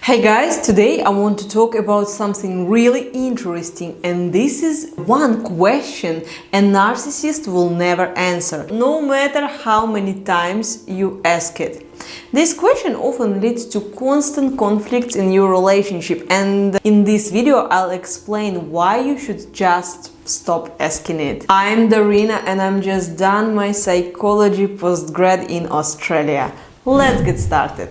Hey guys, today I want to talk about something really interesting, and this is one question a narcissist will never answer, no matter how many times you ask it. This question often leads to constant conflicts in your relationship, and in this video I'll explain why you should just stop asking it. I'm Darina and I'm just done my psychology postgrad in Australia. Let's get started.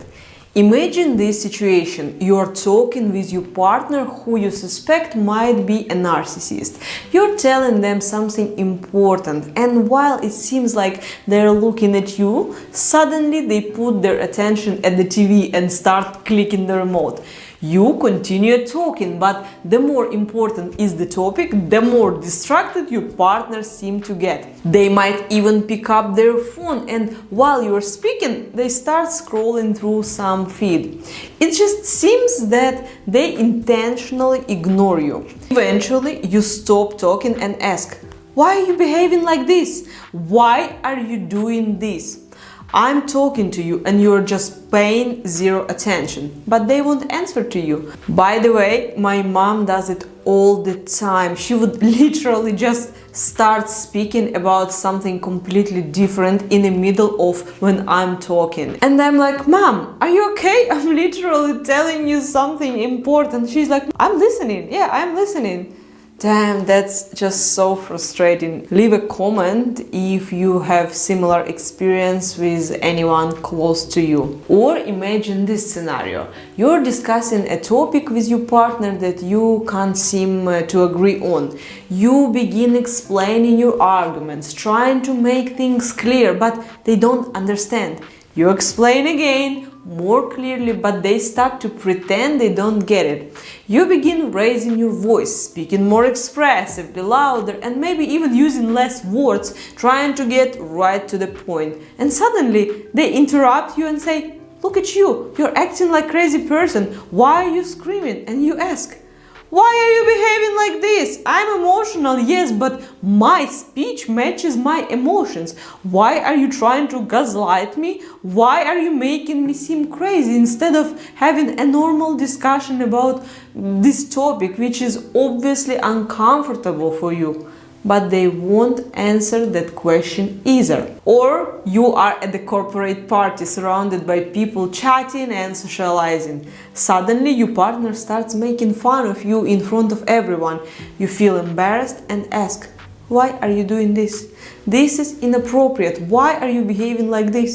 Imagine this situation. You're talking with your partner who you suspect might be a narcissist. You're telling them something important, and while it seems like they're looking at you, suddenly they put their attention at the TV and start clicking the remote. You continue talking, but the more important is the topic, the more distracted your partner seems to get. They might even pick up their phone, and while you're speaking, they start scrolling through some feed. It just seems that they intentionally ignore you. Eventually, you stop talking and ask, "Why are you behaving like this? Why are you doing this?" I'm talking to you and you're just paying zero attention, but they won't answer to you. By the way, my mom does it all the time. She would literally just start speaking about something completely different in the middle of when I'm talking. And I'm like, "Mom, are you okay? I'm literally telling you something important." She's like, "I'm listening. Yeah, I'm listening." Damn, that's just so frustrating. Leave a comment if you have similar experience with anyone close to you. Or imagine this scenario. You're discussing a topic with your partner that you can't seem to agree on. You begin explaining your arguments, trying to make things clear, but they don't understand. You explain again, more clearly, but they start to pretend they don't get it. You begin raising your voice, speaking more expressively, louder, and maybe even using less words, trying to get right to the point. And suddenly they interrupt you and say, "Look at you, you're acting like a crazy person. Why are you screaming?" And you ask, "Why are you behaving like this? I'm emotional, yes, but my speech matches my emotions. Why are you trying to gaslight me? Why are you making me seem crazy instead of having a normal discussion about this topic, which is obviously uncomfortable for you?" But they won't answer that question either. Or you are at the corporate party surrounded by people chatting and socializing. Suddenly your partner starts making fun of you in front of everyone. You feel embarrassed and ask, "Why are you doing this? This is inappropriate. Why are you behaving like this?"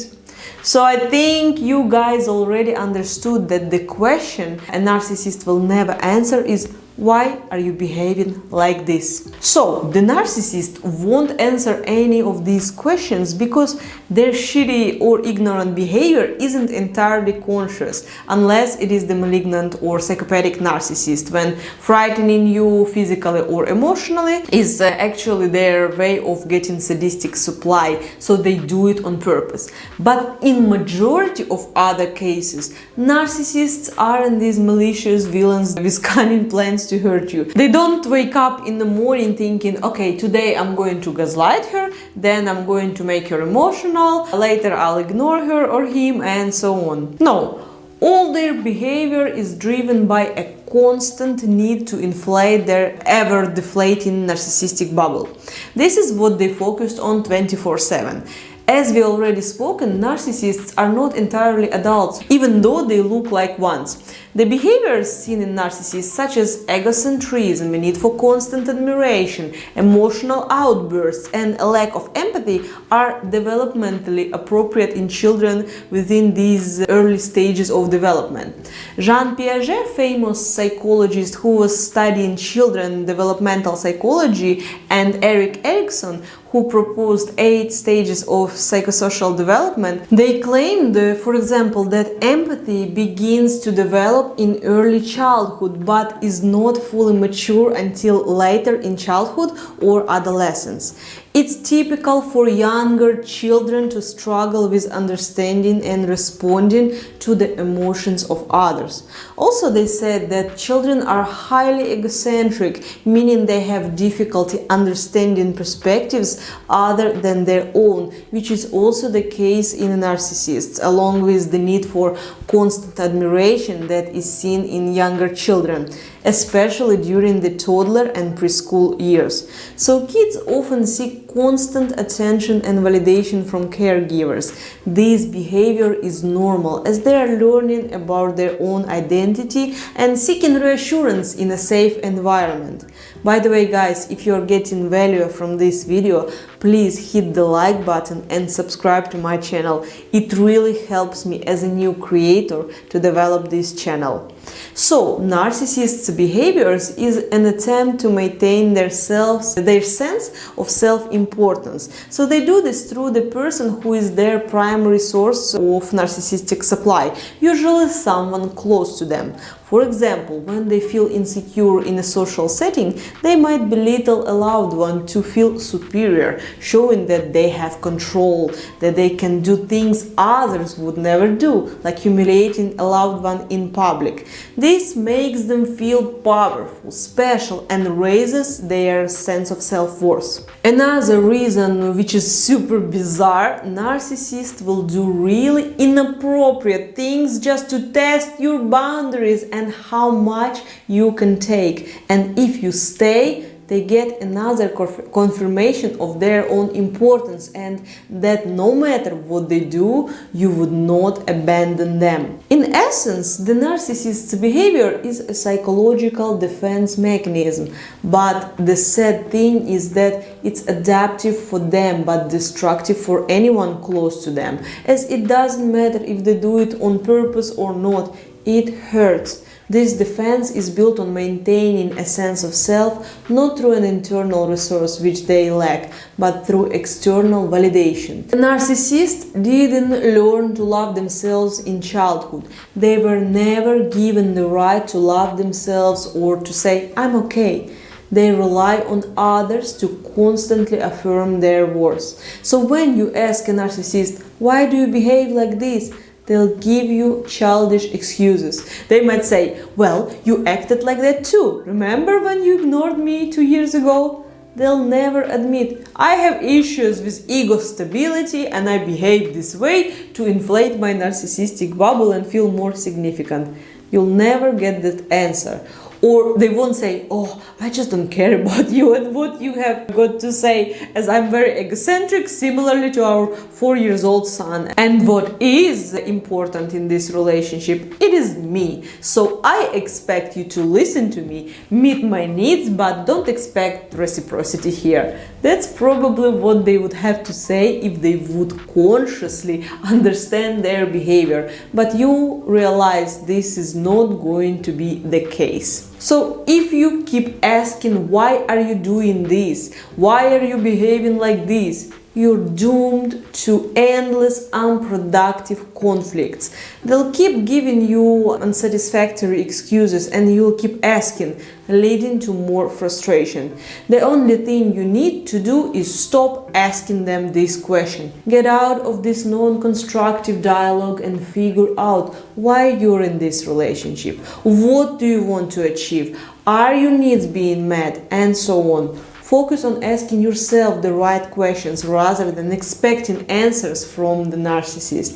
So I think you guys already understood that the question a narcissist will never answer is, "Why are you behaving like this?" So the narcissist won't answer any of these questions because their shitty or ignorant behavior isn't entirely conscious, unless it is the malignant or psychopathic narcissist, when frightening you physically or emotionally is actually their way of getting sadistic supply, so they do it on purpose. But in majority of other cases, narcissists aren't these malicious villains with cunning plans to hurt you. They don't wake up in the morning thinking, "Okay, today I'm going to gaslight her, then I'm going to make her emotional, later I'll ignore her or him," and so on. No, all their behavior is driven by a constant need to inflate their ever-deflating narcissistic bubble. This is what they focused on 24/7. As we already spoken, narcissists are not entirely adults, even though they look like ones. The behaviors seen in narcissists, such as egocentrism, a need for constant admiration, emotional outbursts, and a lack of empathy, are developmentally appropriate in children within these early stages of development. Jean Piaget, famous psychologist who was studying children developmental psychology, and Erik Erikson, who proposed 8 stages of psychosocial development, they claimed, for example, that empathy begins to develop in early childhood but is not fully mature until later in childhood or adolescence. It's typical for younger children to struggle with understanding and responding to the emotions of others. Also, they said that children are highly egocentric, meaning they have difficulty understanding perspectives other than their own, which is also the case in narcissists, along with the need for constant admiration that is seen in younger children, especially during the toddler and preschool years. So kids often seek constant attention and validation from caregivers. This behavior is normal as they are learning about their own identity and seeking reassurance in a safe environment. By the way, guys, if you are getting value from this video, please hit the like button and subscribe to my channel. It really helps me as a new creator to develop this channel. So, narcissists' behaviors is an attempt to maintain their sense of self-importance. So they do this through the person who is their primary source of narcissistic supply, usually someone close to them. For example, when they feel insecure in a social setting, they might belittle a loved one to feel superior, showing that they have control, that they can do things others would never do, like humiliating a loved one in public. This makes them feel powerful, special, and raises their sense of self-worth. Another reason, which is super bizarre, narcissists will do really inappropriate things just to test your boundaries and how much you can take. And if you stay, they get another confirmation of their own importance and that no matter what they do, you would not abandon them. In essence, the narcissist's behavior is a psychological defense mechanism, but the sad thing is that it's adaptive for them but destructive for anyone close to them, as it doesn't matter if they do it on purpose or not, it hurts. This defense is built on maintaining a sense of self, not through an internal resource which they lack, but through external validation. The narcissist didn't learn to love themselves in childhood. They were never given the right to love themselves or to say, "I'm okay." They rely on others to constantly affirm their worth. So when you ask a narcissist, "Why do you behave like this?" they'll give you childish excuses. They might say, "Well, you acted like that too. Remember when you ignored me 2 years ago?" They'll never admit, "I have issues with ego stability and I behave this way to inflate my narcissistic bubble and feel more significant." You'll never get that answer. Or they won't say, "Oh, I just don't care about you and what you have got to say, as I'm very egocentric, similarly to our 4-year-old son. And what is important in this relationship, it is me. So I expect you to listen to me, meet my needs, but don't expect reciprocity here." That's probably what they would have to say if they would consciously understand their behavior. But you realize this is not going to be the case. So if you keep asking, "Why are you doing this? Why are you behaving like this?" you're doomed to endless unproductive conflicts. They'll keep giving you unsatisfactory excuses and you'll keep asking, leading to more frustration. The only thing you need to do is stop asking them this question. Get out of this non-constructive dialogue and figure out why you're in this relationship. What do you want to achieve? Are your needs being met? And so on. Focus on asking yourself the right questions rather than expecting answers from the narcissist.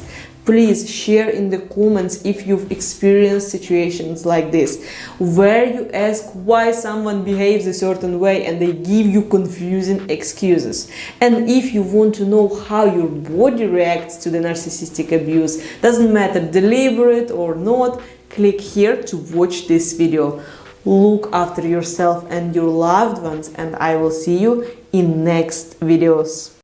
Please share in the comments if you've experienced situations like this, where you ask why someone behaves a certain way and they give you confusing excuses. And if you want to know how your body reacts to the narcissistic abuse, doesn't matter deliberate or not, click here to watch this video. Look after yourself and your loved ones, and I will see you in next videos.